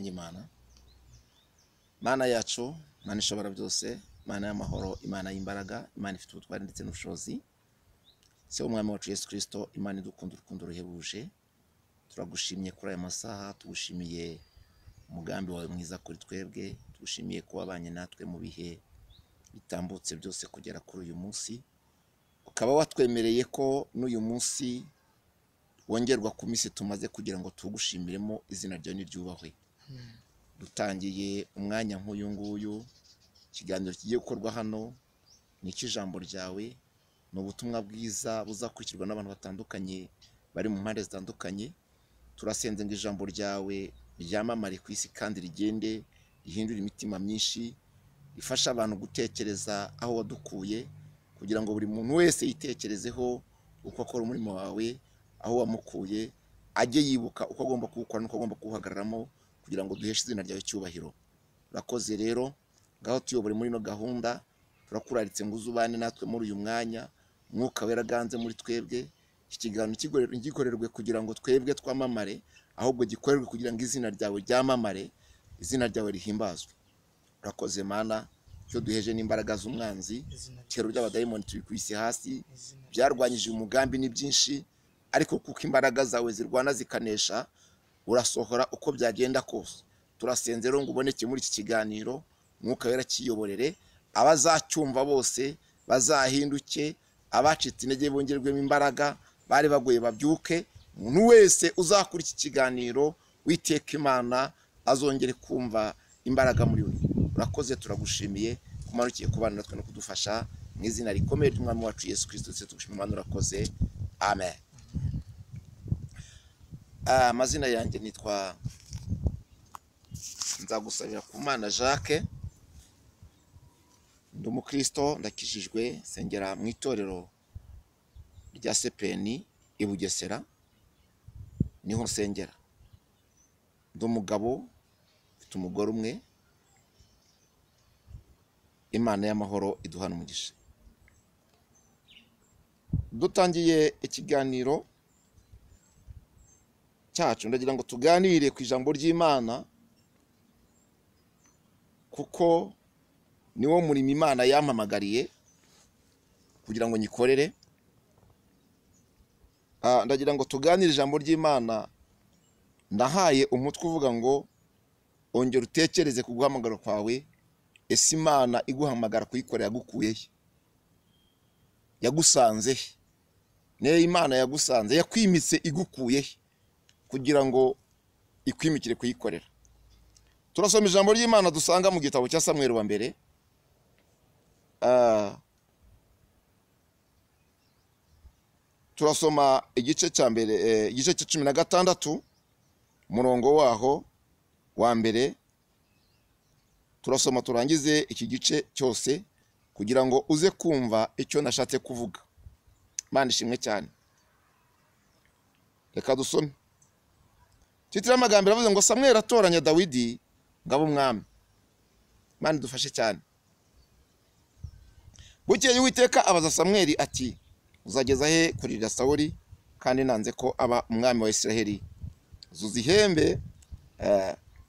dusenge Imana. Mana yacu, Mana ishobora byose, Mana y'amahoro, Imana y'imbaraga, Imana ifite ubutwari ndetse n'ubushobozi. Se umwami wacu Yesu Kristo, Imana idukunda urukundo ruhebuje. Turagushimiye kuri aya masaha, tugushimiye umugambi wawe mwiza kuri twebwe, tugushimiye kuba abanye natwe mu bihe bitambutse byose kugera kuri uyu munsi. Ukaba watwemereye ko n'uyu munsi wongerwa ku minsi tumaze kugira ngo tugushimiremo izina ryawe niryubahwe. Dutangiye umwanya nk'uyu nguyu, ikiganiro kigiye gukorwa hano ni icy'ijambo ryawe, ni ubutumwa bwiza buzakurikirwa n'abantu batandukanye bari mu mpande zitandukanye. Turasenze ngo ijambo ryawe ryamamare ku isi kandi rigende rihindura imitima myinshi, rifasha abantu gutekereza aho wadukuye, kugira ngo buri muntu wese yitekerezeho uko akora umurimo wawe, aho wamukuye, ajye yibuka uko agomba kuwukora n'uko agomba kuwuhagararamo, kugira ngo duheshe izina ryawe icyubahiro. Urakoze rero, ngaho tuyobore muri ino gahunda, turakuraritse ngo uzubane natwe muri uyu mwanya, Mwuka wera aganze muri twebwe. Iki kiganiro gikorerwe kugira ngo twebwe twamamare, ahubwo gikorerwe kugira ngo izina ryawe ryamamare, izina ryawe rihimbazwe. Urakoze Mana, cyo duheje n'imbaraga z'umwanzi, tero by'abadayimoni tubikubise hasi, byarwanyije umugambi ni byinshi, ariko kuko imbaraga zawe zirwana zikanesha, urasohora uko byagenda kose. Turasenze rero ngo uboneke muri iki kiganiro, Mwuka wera kiyoborere, abazacyumva bose bazahinduke, abacitse intege bongerwemo imbaraga, bari bagoye babyuke. Umuntu wese uzakura iki kiganiro, Uwiteka Imana azongere kumva imbaraga muri we. Urakoze, turagushimiye kumanukiye kubana natwe no kudufasha, mu izina rikomeye ry'umwami wacu Yesu Kristo tugushimira. Imana urakoze, amen. Amazina yanjye nitwa Nzagusabira ku Mana Jacques, ndi umukristo, ndakijijwe, sengera mu itorero rya Sepeni i Bugesera, niho nsengera. Ndi umugabo, mfite umugore umwe, Imana y'amahoro iduhana umugisha. Dutangiye ikiganiro cyacu, ndagira ngo tuganire ku ijambo ry'Imana, kuko niwo murimo Imana yampamagariye kugira ngo nyikorere. Ndagira ngo tuganire ijambo ry'Imana, ndahaye umutwe uvuga ngo ongera utekereze ku guhamagara kwawe. Ese Imana iguhamagara kuyikorera yagukuye he? Yagusanze he? Niyo Imana yagusanze, yakwimitse igukuye he kugira ngo ikwimikire kuyikorera? Turasoma ijambo ry'Imana dusanga mu gitabo cya Samweli wa mbere, turasoma igice cya mbere, igice cya 16 umurongo waho wa mbere. Turasoma turangize iki gice cyose kugira ngo uze kumva icyo nashatse kuvuga. Imana ishimwe cyane. Reka dusome. Titira amagambo aravuze ngo Samweli atoranya Dawidi ngabo umwami. Imana idufashe cyane. Bukeye Uwiteka abaza Samweli ati, uzageza he kurira Sawuli kandi nanze ko aba umwami wa Isiraheli? Uzuza ihembe,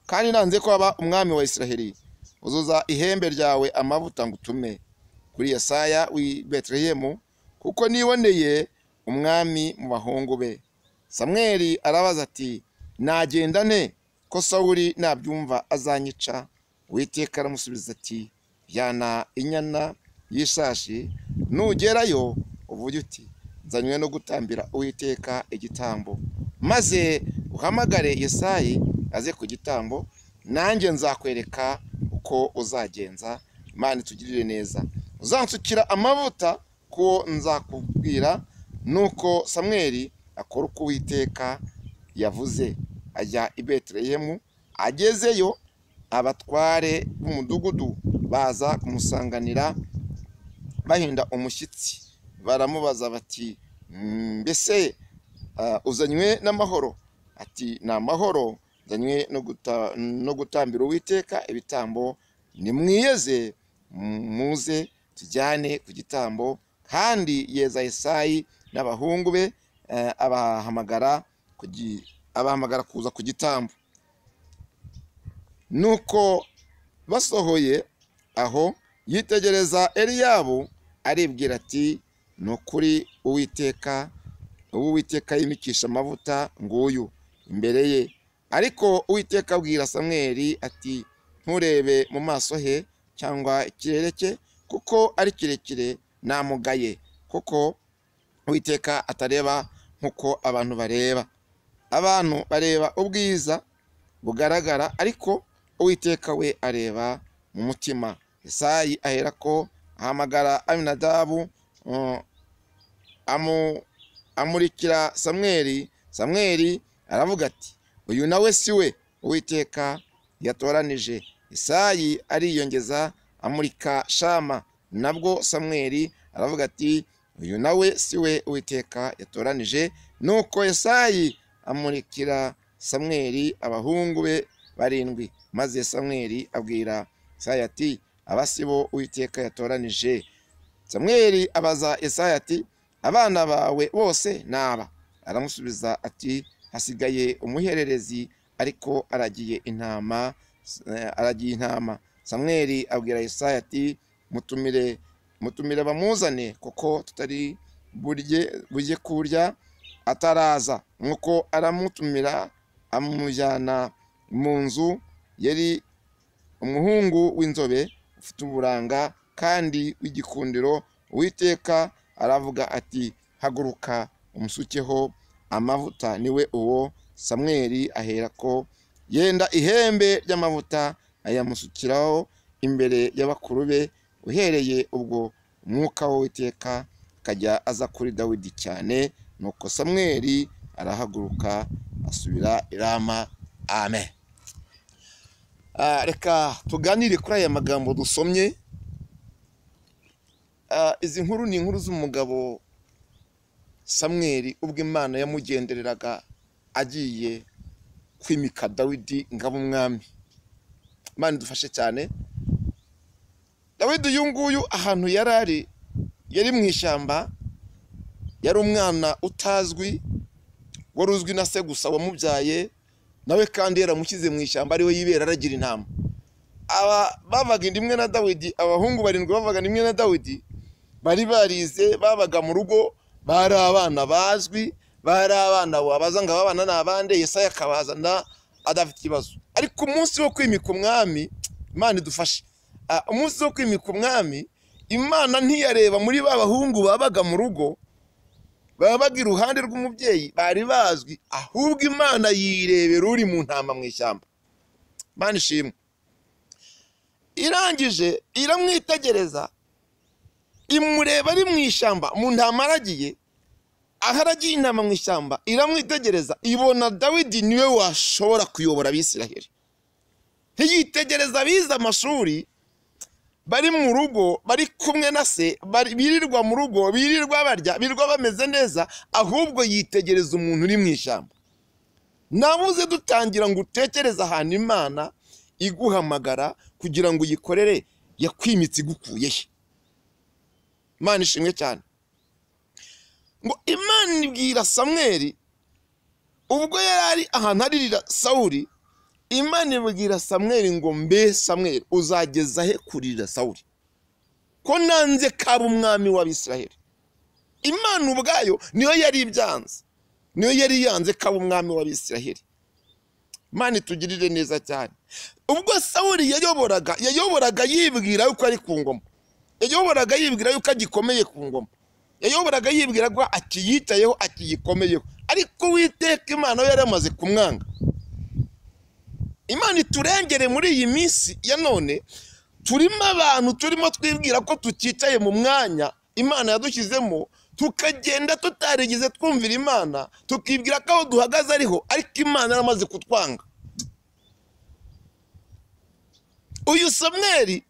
kandi nanze ko aba umwami wa Isiraheli. Uzuza ihembe ryawe amavuta ngutume kuri Yesaya w'i Betelehemu, kuko niboneye umwami mu bahungu be. Samweli arabaza ati, nagenda ne ko Sawuli nabyumva azanyica? Uwiteka aramusubiza ati, jyana inyana y'ishashi, nugerayo uvuge uti, nzanywe no gutambira Uwiteka igitambo, maze uhamagare Yesayi aze ku gitambo, nanjye nzakwereka uko uzagenza. Imana itugirire neza. Uzansukira amavuta ko nzakubwira. Nuko Samweli akora uko Uwiteka yavuze, ajya i Betelehemu. Agezeyo, abatware b'umudugudu baza kumusanganira bahinda umushyitsi, baramubaza bati, mbese uzanywe n'amahoro? Ati, ni amahoro, nzanywe no gutambira Uwiteka ibitambo. Nimwiyeze muze tujyane ku gitambo. Kandi yeza Yesayi n'abahungu be, abahamagara kuza ku gitambo. nuko basohoye aho yitegereza Eliyabu aribwira ati ni ukuri Uwiteka yimikisha amavuta nguyu imbere ye. Ariko Uwiteka abwira Samweli ati nturebe mu maso he cyangwa ikirere cye, kuko ari kirekire namugaye, kuko Uwiteka atareba nk'uko abantu bareba. Abantu bareba ubwiza bugaragara, ariko Uwiteka we areba mu mutima. Yesayi aherako ahamagara Aminadabu amurikira Samweli. Samweli aravuga ati uyu nawe si we Uwiteka yatoranije. Yesayi ariyongeza amurika Shama. Nabwo Samweli aravuga ati uyu nawe si we Uwiteka yatoranije. Nuko Yesayi amurikira Samweli abahungu be 7. Maze Samweli abwira Yesayi ati aba si bo Uwiteka yatoranije. Samweli abaza Yesayi ati abana bawe bose naba? Aramusubiza ati hasigaye umuhererezi, ariko aragiye intama. Samweli abwira Yesayi ati mutumire bamuzane, kuko tutari burye kurya ataraza. Nuko aramutumira amujyana mu nzu. Yari umuhungu w'inzobe ufite uburanga kandi w'igikundiro. Uwiteka aravuga ati haguruka umusukeho amavuta. Niwe uwo. Samweli aherako yenda ihembe ry'amavuta ayamusukiraho imbere y'abakuru be. Uhereye ubwo umwuka w'Uwiteka akajya aza kuri Dawidi cyane. Nuko Samweli arahaguruka asubira i Rama. Amen. Reka tuganire kuri aya magambo dusomye. Izi nkuru ni inkuru z'umugabo Samweli ubwo Imana yamugendereraga agiye kwimika Dawidi ngabo umwami. Imana idufashe cyane. Dawidi uyu nguyu ahantu yari mu ishyamba, yari umwana utazwi, wari uzwi na se gusa wamubyaye, nawe kandi yaramushyize mu ishyamba ariwe yibera aragira intama. Babaga indimwe na Dawidi, abahungu 7 babaga indimwe na Dawidi, bari barize, babaga mu rugo, bari abana bazwi, bari abana wabaza ngo abana n'abande. Yesayi akabazana adafite ikibazo. Ariko umunsi wo kwimika umwami, Imana idufashe, umunsi wo kwimika umwami, Imana ntiyareba muri babahungu babaga mu rugo, babaga iruhande rw'umubyeyi bari bazwi, ahubwo Imana yirebera uri mu ntama mu ishyamba. Imana ishimwe. Irangije iramwitegereza, imureba ari mu ishyamba mu ntama aragiye, aharagiye intama mu ishyamba. Iramwitegereza ibona Dawidi niwe washobora kuyobora Abisiraheli. Ntiyitegereza abize amashuri bari mu rugo, bari kumwe na se, birirwa mu rugo, birirwa barya, birirwa bameze neza, ahubwo yitegereza umuntu uri mu ishyamba. Nabuze dutangira ngo utekereze ahantu Imana iguhamagara kugira ngo uyikorere, yakwimitse igukuye he. Imana ishimwe cyane. Ngo Imana ibwira Samweli ubwo yari ahantu haririra Sawuli, Imana ibwira Samweli ngo mbe Samweli uzageza he kurira Sawuli, ko nanze kaba umwami w'Abisiraheli. Imana ubwayo niyo yari ibyanze, niyo yari yanze kaba umwami w'Abisiraheli. Imana itugirire neza cyane. Ubwo Sawuli yayoboraga yibwira yuko ari ku ngoma, yayoboraga yibwira yuko agikomeye ku ngoma, yayoboraga yibwira ko akiyitayeho akiyikomeyeho, ariko Uwiteka Imana yari amaze kumwanga. Imana iturengere muri iyi minsi ya none. Turimo abantu turimo twibwira ko tukicaye mu mwanya Imana yadushyizemo, tukagenda tutarigize twumvira Imana, tukibwira ko aho duhagaze ariho, ariko Imana yaramaze kutwanga. Uyu Samweli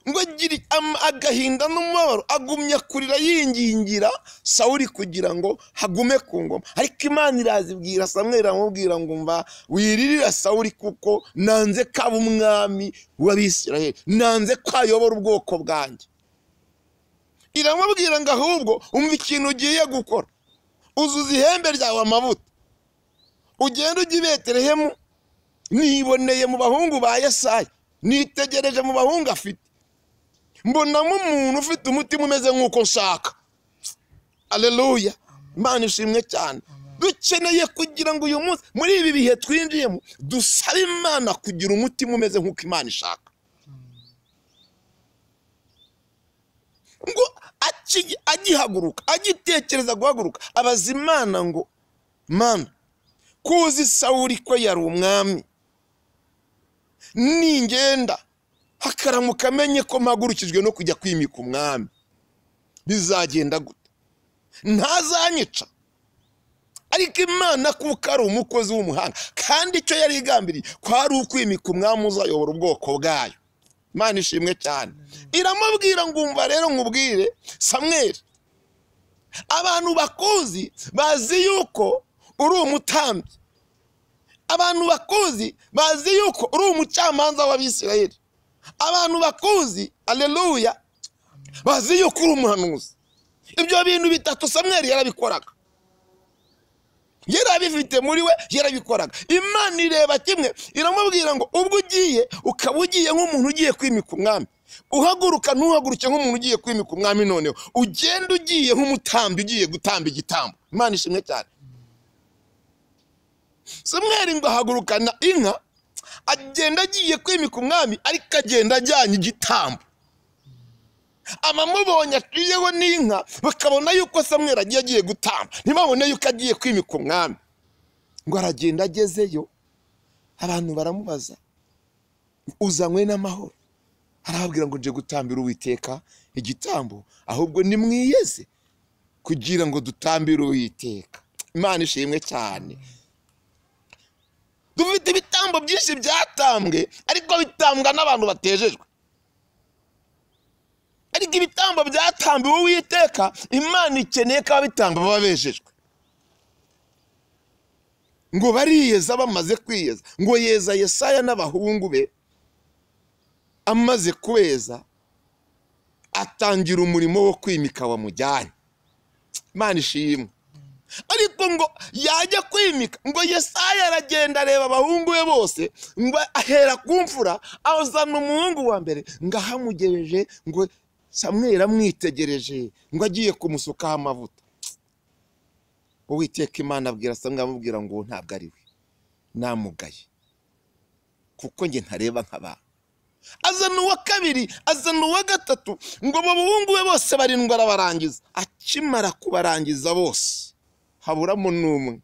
ngo agira agahinda n'umubabaro, agumya kurira yingingira Sawuli kugira ngo hagume ku ngoma. Ariko Imana irazibwira Samweli, amubwira ngo mva wiririra Sawuli, kuko nanze kaba umwami w'Abisiraheli, nanze kwayobora ubwoko bwanjye. Iramubwira ngo ahubwo umva ikintu ugiye gukora, uzuza ihembe ryawe amavuta, ugenda ujya i Betelehemu, niboneye mu bahungu ba Yesaya, nitegereje mu bahungu afite, mbonamo umuntu ufite umutima umeze nk'uko nshaka. Haleluya, Imana ishimwe cyane. Dukeneye kugira ngo uyu munsi muri ibi bihe twinjiyemo dusabe Imana kugira umutima umeze nk'uko Imana ishaka, ngo agihaguruka, agitekereza guhaguruka, abaza Imana ngo Mana, kuzi Sawuli ko yari umwami, ningenda hakaramuka amenye ko mpagurukijwe no kujya kwimika umwami, bizagenda gute? Ntazanyica? Ariko Imana kuko ari umukozi w'umuhanga, kandi icyo yari igambiriye kwari ukwimika umwami uzayobora ubwoko bwayo. Imana ishimwe cyane. Iramubwira ngo umva rero nkubwire Samweli, abantu bakuzi bazi yuko uri umutambyi, abantu bakuzi bazi yuko uri umucamanza w'Abisirayeli, abantu bakuzi, haleluya, bazi yuko uri umuhanuzi. Ibyo bintu bitatu Samweli yarabikoraga, yarabifite muri we, yarabikoraga. Imana ireba kimwe, iramubwira ngo ubwo ugiye ukaba ugiye nk'umuntu ugiye kwimika umwami, uhaguruka ntuhaguruke nk'umuntu ugiye kwimika umwami, noneho ugenda ugiye nk'umutambyi ugiye gutamba igitambo. Imana ishimwe cyane. Samweli ngo ahagurukana inka, agenda agiye kwimika umwami, ariko agenda ajyanye igitambo. Abamubonye aciyeho n'inka bakabona yuko Samweli agiye gutamba, ntibabone yuko agiye kwimika umwami. Ngo aragenda agezeyo, abantu baramubaza, uzanywe n'amahoro? Arababwira ngo nje gutambira Uwiteka igitambo, ahubwo nimwiyeze kugira ngo dutambire Uwiteka. Imana ishimwe cyane. Dufite ibitambo byinshi byatambwe, ariko bitambwa n'abantu batejejwe. Ariko ibitambo byatambiwe Uwiteka, Imana ikeneye ko abitamba baba bejejwe. Ngo bariyeza, bamaze kwiyeza, ngo yeza Yesaya n'abahungu be. Amaze kubeza, atangira umurimo wo kwimika wamujyanye. Imana ishimwe. Ariko ngo yajya kwimika, ngo Yesaya aragenda areba abahungu be bose, ngo ahera ku mfura, azana umuhungu wa mbere, ngo ahamugejeje, ngo Samweli amwitegereje, ngo agiye kumusukaho amavuta. Uwiteka Imana abwira Samweli, amubwira ngo ntabwo ari we, namugaye, kuko nge ntareba nk'abantu. Azana uwa kabiri, azana uwa gatatu, ngo abo bahungu be bose barindwi arabarangiza. Akimara kubarangiza bose, haburamo n'umwe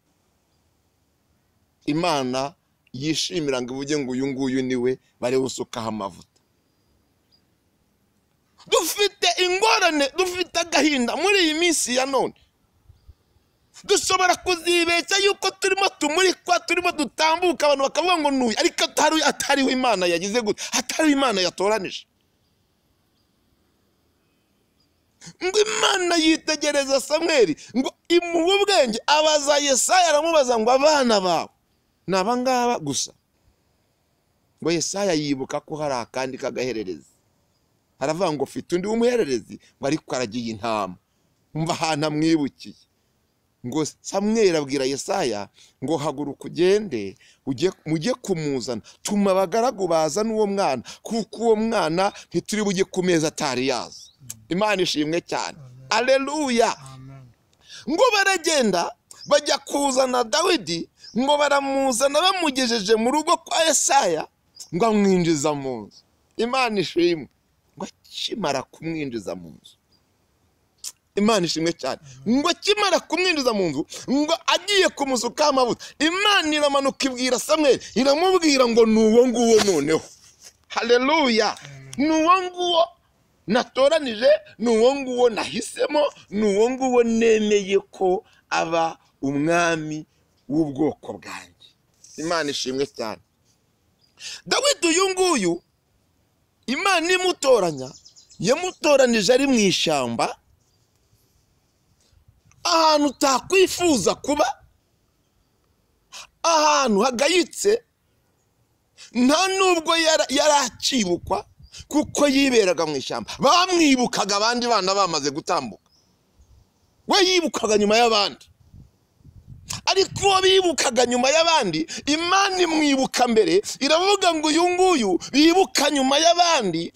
Imana yishimira ngo ivuge ngo uyu nguyu niwe bari gusukaho amavuta. Dufite ingorane, dufite agahinda muri iyi minsi ya none. Dushobora kuzibeshya yuko turimo tumurikwa, turimo dutambuka, abantu bakavuga ngo nuyu, ariko atariwe Imana yagize gute, atariwe Imana yatoranije. Ngo Imana yitegereza Samweli, ngo imuha ubwenge, abaza Yesaya, aramubaza ngo abana bawe ni aba ngaba gusa? Ngo Yesaya yibuka ko hari akandi kagahererezi, aravuga ngo ufite undi w'umuhererezi, ngo ariko aragiye intama. Umva ahantu amwibukiye. Ngo Samweli abwira Yesaya ngo haguruka ugende, mujye kumuzana, tuma abagaragu bazana uwo mwana, kuko uwo mwana ntituri bujye ku meza atari yaza. Imana ishimwe cyane. Haleluya. Ngo baragenda bajya kuzana Dawidi, ngo baramuzana bamugejeje mu rugo kwa Yesaya, ngo amwinjiza mu nzu. Imana ishimwe. Ngo akimara kumwinjiza mu nzu, Imana ishimwe cyane, ngo akimara kumwinjiza mu nzu, ngo agiye kumusukaho amavuta, Imana iramanuka ibwira Samweli, iramubwira ngo nuwo nguwo noneho. Haleluya. Nuwo nguwo natoranije, nuwo nguwo nahisemo, nuwo nguwo nemeye ko aba umwami w'ubwoko bwanjye. Imana ishimwe cyane. Dawidi uyu nguyu Imana imutoranya, yamutoranije ari mu ishyamba, ahantu utakwifuza kuba, ahantu hagayitse, nta nubwo yarakibukwa, kuko yiberaga mu ishyamba. Bamwibukaga abandi bana bamaze gutambuka, we yibukaga nyuma y'abandi. ariko uwo bibukaga nyuma y'abandi Imana imwibuka mbere, iravuga ngo uyu nguyu bibuka nyuma y'abandi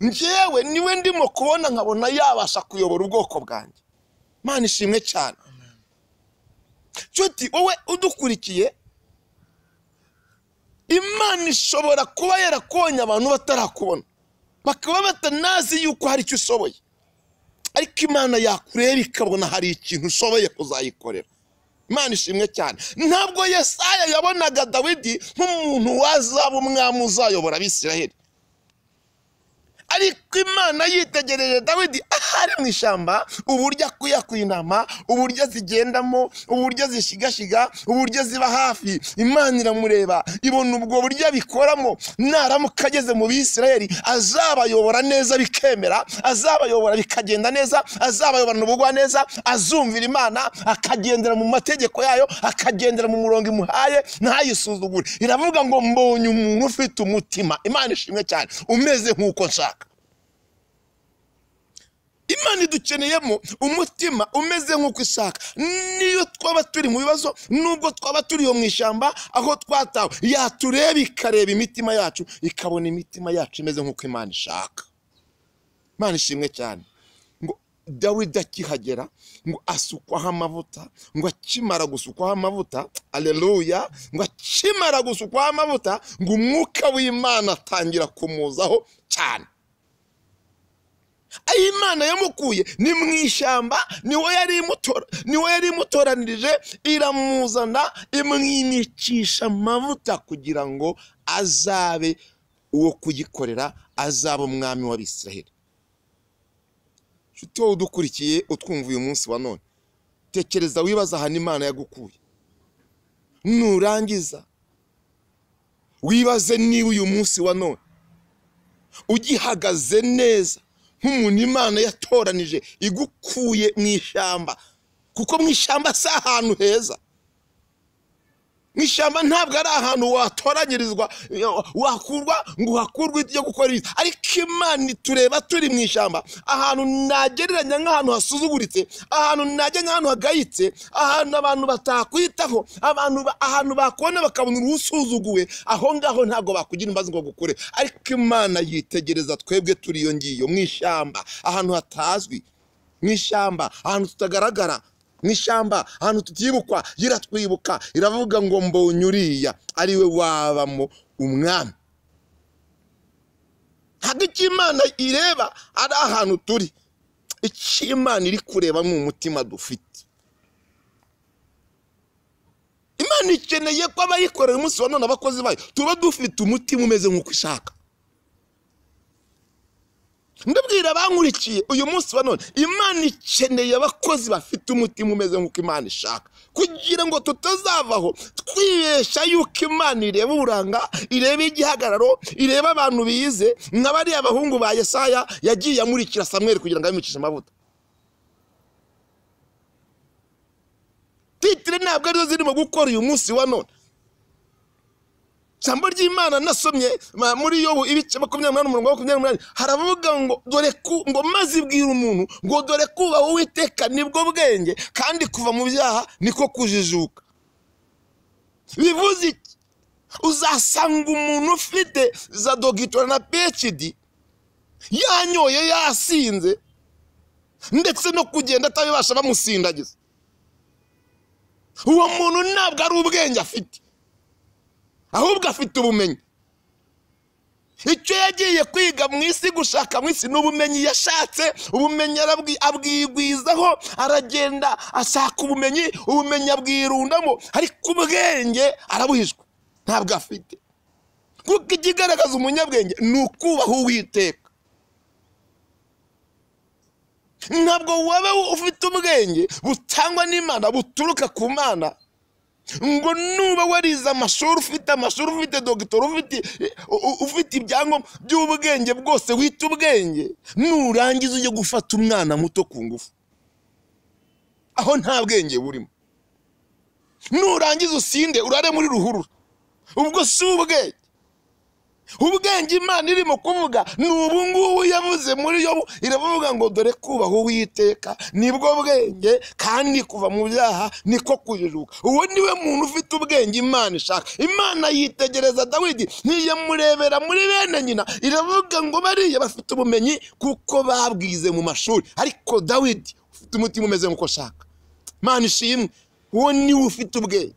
njyewe niwe ndimo kubona nkabona yabasha kuyobora ubwoko bwanjye. Imana ishimwe cyane. Nshuti wowe udukurikiye, Imana ishobora kuba yarakonye abantu batarakubona, bakaba batanazi yuko hari icyo ushoboye, ariko Imana yakureba ikabona hari ikintu ushoboye kuzayikorera. Imana ishimwe cyane. Ntabwo Yesaya yabonaga Dawidi nk'umuntu wazaba umwami uzayobora Abisiraheli, ariko Imana yitegereje Dawidi ahari mu ishyamba, uburyo akuye intama, uburyo zigendamo, uburyo zishigashiga, uburyo ziba hafi. Imana iramureba ibona ubwo buryo abikoramo, naramuka ageze mu Bisiraheli azabayobora neza bikemera, azabayobora bikagenda neza, azabayobora ubugwa neza, azumvira Imana, akagendera mu mategeko yayo, akagendera mu murongo imuhaye, ntayisuzugure. Iravuga ngo mbonye umuntu ufite umutima, Imana ishimwe cyane, umeze nk'uko nshaka. Imana idukeneyemo umutima umeze nk'uko ishaka. Niyo twaba turi mu bibazo, nubwo twaba turi mu ishyamba aho twatawe, yatureba ikareba imitima yacu, ikabona imitima yacu imeze nk'uko Imana ishaka. Imana ishimwe cyane. Ngo Dawidi akihagera, ngo asukwaho amavuta, ngo akimara gusukwaho amavuta, aleluya, ngo akimara gusukwaho amavuta, ngo umwuka w'Imana atangira kumuzaho cyane. Aho Imana yamukuye ni mu ishyamba, niwe yari imutoranirije, iramuzana imwimikisha amavuta kugira ngo azabe uwo kugikorera, azabe umwami w'Abisiraheli. Nshuti wowe udukurikiye utwumva uyu munsi wa none, tekereza wibaza ahantu Imana yagukuye. Nurangiza wibaze niba uyu munsi wa none ugihagaze neza nk'umuntu Imana yatoranije igukuye mu ishyamba, kuko mu ishyamba si ahantu heza. Mu ishyamba ntabwo ari ahantu watoranyirizwa wakurwa ngo hakurwe ibyo gukora ibyo, ariko Imana itureba turi mu ishyamba, ahantu nagereranya nk'ahantu hasuzuguritse, ahantu najya nk'ahantu hagayitse, ahantu abantu batakwitaho, ahantu bakubona bakabona urusuzuguwe, aho ngaho ntabwo bakugira imbabazi ngo gukure. Ariko Imana yitegereza twebwe turi iyo ngiyo mu ishyamba, ahantu hatazwi, mu ishyamba ahantu tutagaragara, mu ishyamba ahantu tutibukwa, yiratwibuka, iravuga ngo mbonye uriya ari we wabamo umwami. Ntabwo icyo Imana ireba ari ahantu turi, icyo Imana iri kureba mu mutima dufite. Imana ikeneye ko abayikorera umunsi wa none, abakozi bayo, tuba dufite umutima umeze nk'uko ishaka. Ndabwira abankurikiye uyu munsi wa none, Imana ikeneye abakozi bafite umutima umeze nk'uko Imana ishaka, kugira ngo tutazavaho twibesha yuko Imana ireba uburanga, ireba igihagararo, ireba abantu bize nka bariya abahungu ba Yesaya yagiye amurikira Samweli kugira ngo amwimikishe amavuta. Titire ntabwo arizo zirimo gukora uyu munsi wa none. Jambo ry'Imana nasomye muri Yobu ibice 28 haravuga ngo dore ngo maze ibwira umuntu ngo dore kuba Uwiteka nibwo bwenge, kandi kuva mu byaha niko kujijuka. Bivuze iki? Uzasanga umuntu ufite za dogitora na PhD yanyoye yasinze, ndetse no kugenda atabibasha bamusindagiza. Uwo muntu ntabwo ari ubwenge afite, ahubwo afite ubumenyi. Icyo yagiye kwiga mu isi, gushaka mu isi n'ubumenyi yashatse, ubumenyi abwigwizaho, aragenda ashaka ubumenyi abwirundamo, ariko ubwenge arabuhishwe, ntabwo afite. Kuko ikigaragaza umunyabwenge ni ukubaha Uwiteka. Ntabwo waba ufite ubwenge butangwa n'Imana, buturuka ku Mana, ngo nuba warize amashuri, ufite amashuri, ufite dogitora, ufite ibyangombwa by'ubwenge bwose, wita ubwenge, nurangiza ujye gufata umwana muto ku ngufu, aho nta bwenge burimo. Nurangiza usinde urare muri ruhurura, ubwo si ubwenge. ubwenge Imana irimo kuvuga ni ubu ngubu yavuze muri Yobu, iravuga ngo dore kubaha Uwiteka nibwo bwenge, kandi kuva mu byaha niko kujijuka. Uwo niwe muntu ufite ubwenge Imana ishaka. Imana yitegereza Dawidi ntiyamurebera muri bene nyina, iravuga ngo bariya bafite ubumenyi kuko babwize mu mashuri, ariko Dawidi ufite umutima umeze nk'uko ashaka. Imana ishimwe, uwo niwe ufite ubwenge.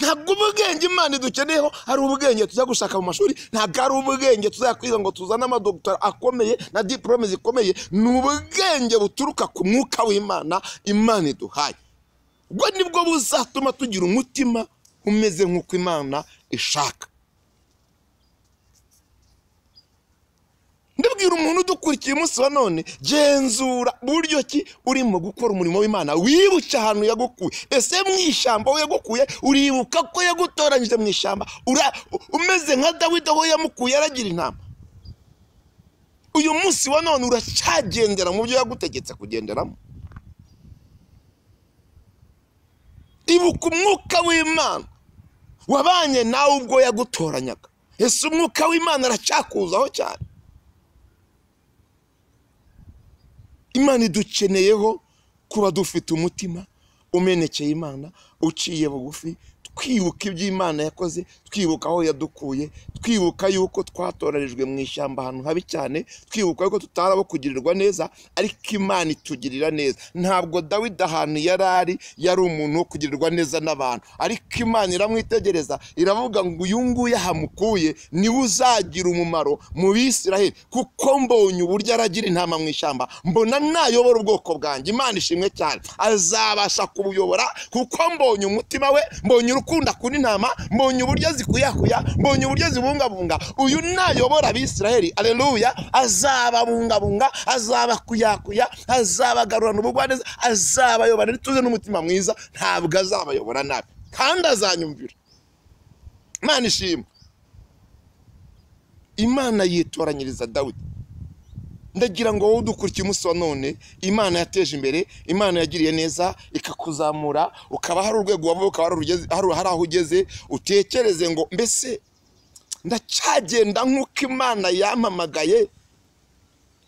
Ntabwo ubwenge Imana idukeneyeho ari ubwenge tujya gushaka mu mashuri, ntabwo ari ubwenge tuzakwiga ngo tuzane amadoktora akomeye na diplome zikomeye. Ni ubwenge buturuka ku mwuka w'Imana Imana iduhaye. Ubwo nibwo buzatuma tugira umutima umeze nk'uko Imana ishaka. Ndabwira umuntu udukurikiye umunsi wa none, genzura buryo ki urimo gukora umurimo w'Imana. Wibuke ahantu yagukuye. Ese mu ishyamba aho yagukuye uribuka ko yagutoranyije mu ishyamba? Umeze nka Dawidi aho yamukuye aragira intama. Uyu munsi wa none uracyagendera mu byo yagutegetse kugenderamo? Ibuka umwuka w'Imana wabanye nawe ubwo yagutoranyaga. Ese umwuka w'Imana aracyakuzaho cyane? Imana idukeneyeho kuba dufite umutima umenekeye Imana, uciye bugufi, twibuka ibyo Imana yakoze, twibuka aho yadukuye, twibuka yuko twatoranijwe mu ishyamba ahantu habi cyane, twibuka yuko tutarabo kugirirwa neza, ariko Imana itugirira neza. Ntabwo Dawidi ahantu yari umuntu wo kugirirwa neza n'abantu, ariko Imana iramwitegereza iravuga ngo uyu nguyu ahamukuye niwe uzagira umumaro mu Bisiraheli, kuko mbonye uburyo aragira intama mu ishyamba, mbona nayobora ubwoko bwanjye. Imana ishimwe cyane, azabasha kubuyobora kuko mbonye umutima we, mbonye urukundo akunda intama, mbonye uburyo zikuyakuya, mbonye uburyo zibungabunga. Uyu nayobora Abisiraheli, aleluya, azababungabunga, azabakuyakuya, azabagarurana ubugwaneza, azabayobora nituze n'umutima mwiza, ntabwo azabayobora nabi, kandi azanyumvira. Imana ishimwe. Imana yitoranyiriza Dawidi. Ndagira ngo wowe udukurikiye umunsi wa none, Imana yateje imbere, Imana yagiriye neza, ikakuzamura, ukaba hari urwego wavuye, ukaba hari aho ugeze, utekereze ngo mbese ndacyagenda nk'uko Imana yampamagaye,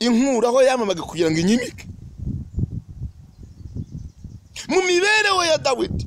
inkuraho yampamagaye kugira ngo inyimike. Mu mibereho ya Dawidi,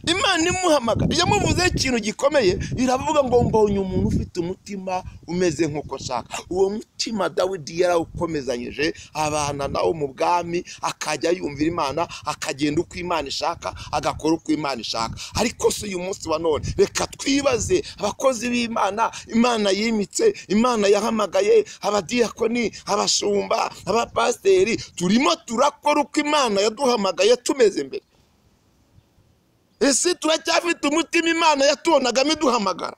Imana imuhamagara, yamuvuze ikintu gikomeye, iravuga ngo mbonye umuntu ufite umutima umeze nk'uko ashaka. Uwo mutima Dawidi yarawukomezanyije, abana nawo mu bwami, akajya yumvira Imana, akagenda uko Imana ishaka, agakora uko Imana ishaka. Ariko si uyu munsi wa none, reka twibaze abakozi b'Imana Imana yimitse, Imana yahamagaye, abadiyakoni, abashumba, abapasiteri, turimo turakora uko Imana yaduhamagaye tumeze imbere? Ese turacyafite umutima Imana yatubonagamo iduhamagara?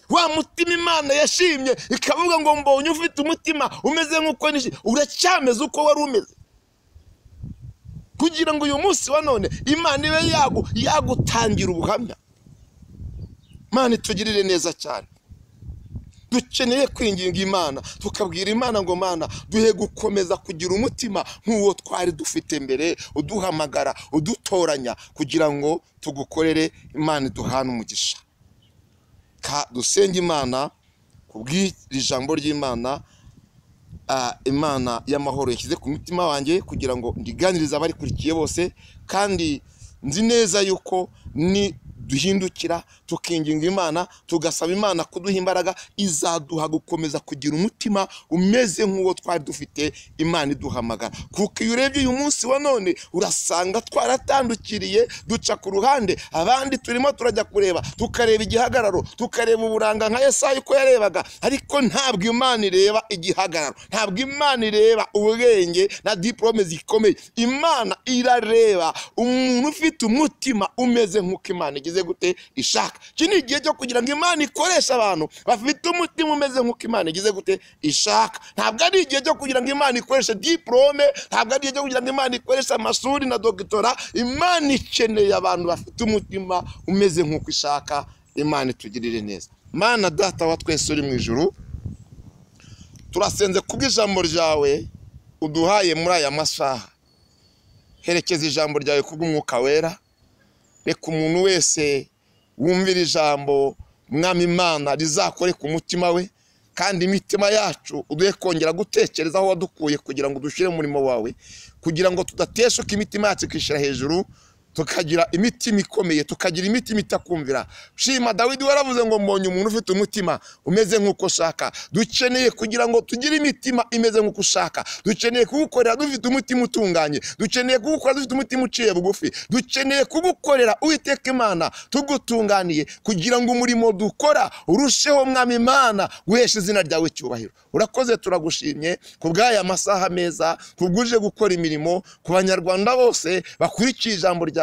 Wa mutima Imana yashimye ikavuga ngo mbonye ufite umutima umeze nk'uko nishi, uracyameze uko wari umeze? Kugira ngo uyu munsi wa none Imana ibe yagutangira ubuhamya. Imana itugirire neza cyane. Dukeneye kwinginga Imana, tukabwira Imana ngo Mana duhe gukomeza kugira umutima nk'uwo twari dufite mbere, uduhamagara, udutoranya kugira ngo tugukorere. Imana iduhane umugisha. Dusenge Imana kubw'iri jambo ry'Imana, Imana y'amahoro yashyize ku mutima wanjye kugira ngo ndiganirize abarikurikiye bose, kandi nzi neza yuko ni duhindukira tukinginga Imana, tugasaba Imana kuduha imbaraga, izaduha gukomeza kugira umutima umeze nk'uwo twari dufite Imana iduhamagara. Kuko iyo urebye uyu munsi wa none urasanga twaratandukiriye, duca ku ruhande, abandi turimo turajya kureba, tukareba igihagararo, tukareba uburanga nka Yesaya uko yarebaga, ariko ntabwo Imana ireba igihagararo, ntabwo Imana ireba ubwenge na diplome zikomeye. Imana irareba umuntu ufite umutima umeze nk'uko Imana igize gute ishaka. Iki ni igihe cyo kugira ngo Imana ikoreshe abantu bafite umutima umeze nk'uko Imana igize gute ishaka. Ntabwo ari igihe cyo kugira ngo Imana ikoreshe diplome, ntabwo ari igihe cyo kugira ngo Imana ikoreshe amashuri na doctora. Imana ikeneye abantu bafite umutima umeze nk'uko ishaka. Imana itugirire neza. Mana Data wa twese uri mu ijuru, turasenze kubw'ijambo ryawe uduhaye muri aya masaha. Herekeza ijambo ryawe kubw'umwuka wera. Reka umuntu wese wumvira ijambo mwami Imana rizakore ku mutima we, kandi imitima yacu uduhe kongera gutekereza aho wadukuye kugira ngo dushire mu murimo wawe, kugira ngo tudateshuka imitima yacu ikishira hejuru, tukagira imitima ikomeye, tukagira imitima itakumvira. Shima Dawidi waravuze ngo mbonye umuntu ufite umutima umeze nk'uko ushaka. Dukeneye kugira ngo tugire imitima imeze nk'uko ushaka. Dukeneye kugukorera dufite umutima utunganye, dukeneye kugukorera dufite umutima uciye bugufi, dukeneye kugukorera Uwiteka Imana tugutunganiye, kugira ngo umurimo dukora urusheho mwami Imana guhesha izina ryawe icyubahiro. Urakoze, turagushimye kubw'aya masaha meza, kubwuje gukora imirimo ku banyarwanda bose bakurikiye ijambo ryawe,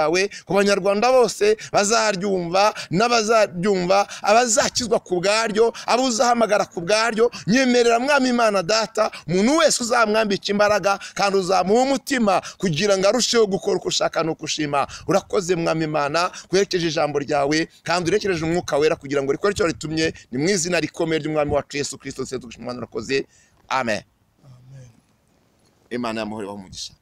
ku banyarwanda bose bazaryumva n'abazaryumva, abazakizwa ku bwaryo, abo uzahamagara ku bwaryo. Nyemerera mwami Imana Data, umuntu wese uzamwambika imbaraga kandi uzamuha umutima kugira ngo arusheho gukora uko ushaka no kushima. Urakoze mwami Imana, kwerekeje ijambo ryawe kandi urekereje umwuka wera kugira ngo rikore icyo ritumye. Ni mu izina rikomeye ry'umwami wacu Yesu Kristo tugushimira. Urakoze, amen. Imana y'amahoro ibahe umugisha.